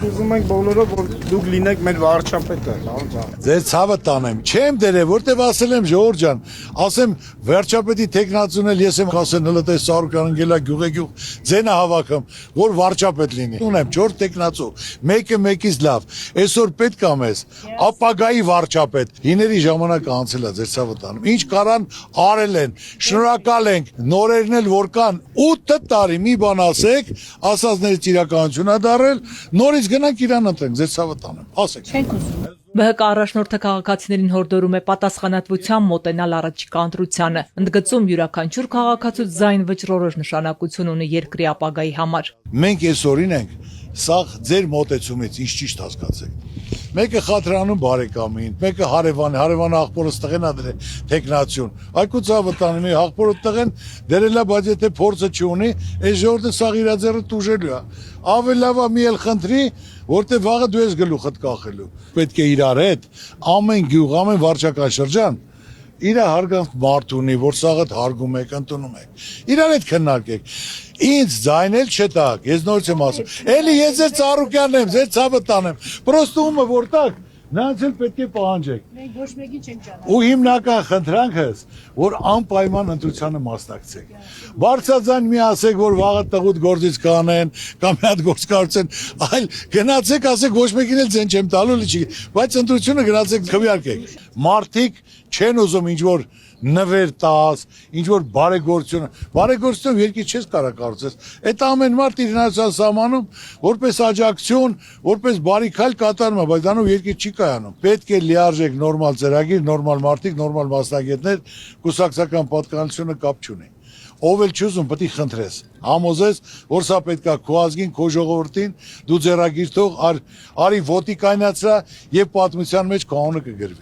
Ուզում ենք բոլորը, որ դուք լինեք մեր վարչապետը, Ձեր ցավը տանեմ, չեմ դերե, որտեվ ասել եմ Ժողովուրդ ջան, ասեմ վարչապետի տեխնացուն էլ ես եմ ասել հլտե Սարուկյան ընկելա գյուղեգյուղ ձենը հավաքում, որ վարչապետ լինի։ Ունեմ 4 տեխնացու, մեկը մեկից լավ։ Այսօր պետք է մեզ ապագայի վարչապետ։ Հիների ժամանակը անցել է, ձեր ցավը տանեմ։ Ինչ կարան արել են, շնորհակալ ենք, նորերն էլ որ կան 8 տարի մի բան ասեք, ասածներից իրականություն է դարել, նորից գնանք իրան ընտրենք, ձեր ցավը տանեմ, ասեք։ Չենք ուզում։ ԲՀԿ առաջնորդը քաղաքացիներին հորդորում է պատասխանատվությամբ մոտենալ առաջիկա ընտրությանը, ընդգծում յուրաքանչյուր քաղաքացու ձայն վճռորոշ նշանակություն ունի երկրի ապագայի համար։ Մենք այսօրին ենք, սա ձեր մոտեցումից ինչ ճիշտ հասկացեք։ Մեկը խաթրանում բարեկամին, մեկը հարևանը աղբորը ստեղեն ադրե տեխնացիոն։ Այկու ցավը տանում է աղբորը տղեն դերելա, բայց եթե փորձը չունի, այս ժողովուրդը սաղ իր ձեռը տուժելու է։ Ավելի լավ է մի էլ խնդրի, որտեղ վաղը դու ես գլուխդ կախելու։ Պետք է իրար հետ ամեն գյուղ, ամեն վարչական շրջան իր հարգանք մարդ ունի, որ սաղդ հարգում եք, ընդունում եք։ Իրար հետ քննարկեք։ Ինձ ձայնել չտակ, ես նորից եմ ասում։ Էլի ես ձեր Ծառուկյանն եմ, ձեր ցավը տանեմ։ Պրոստումը որտակ, նրանց էլ պետք է պահանջեք։ Մենք ոչ մեկին չենք ճանաչում։ Ու հիմնական խնդրանքս, որ անպայման ընտրությանը մասնակցեք։ Բարձրաձայն մի ասեք, որ վաղը տղուտ գործից կանեն, կամ մի հատ գործ կարծեն, այլ գնացեք, ասեք ոչ մեկին էլ ձեն չեմ տալու, բայց ընտրությունը գնացեք քվեարկեք։ Մարդիկ չեն ուզում ինչ որ նվեր տաս, ինչ որ բարեգործություն երկի չես կարող կարծես։ Այդ ամեն մարդ իր հնարավորության սահմանում որպես աջակցություն, որպես բարիքայլ կատարում է, բայց դրանով երկի չի կայանում։ Պետք է լիարժեք նորմալ ծրագիր, նորմալ մարդիկ, նորմալ մասնագետներ, կուսակցական պատկանելությունը կապ չունի։ Ով էլ չուզում, պետք է խնդրես։ Համոզես, որ սա պետք է քո ազգին, քո ժողովրդին, դու ձեռագիր թող, արի ոտի կայնացրա եւ պատմության մեջ քո անունը կգրվի։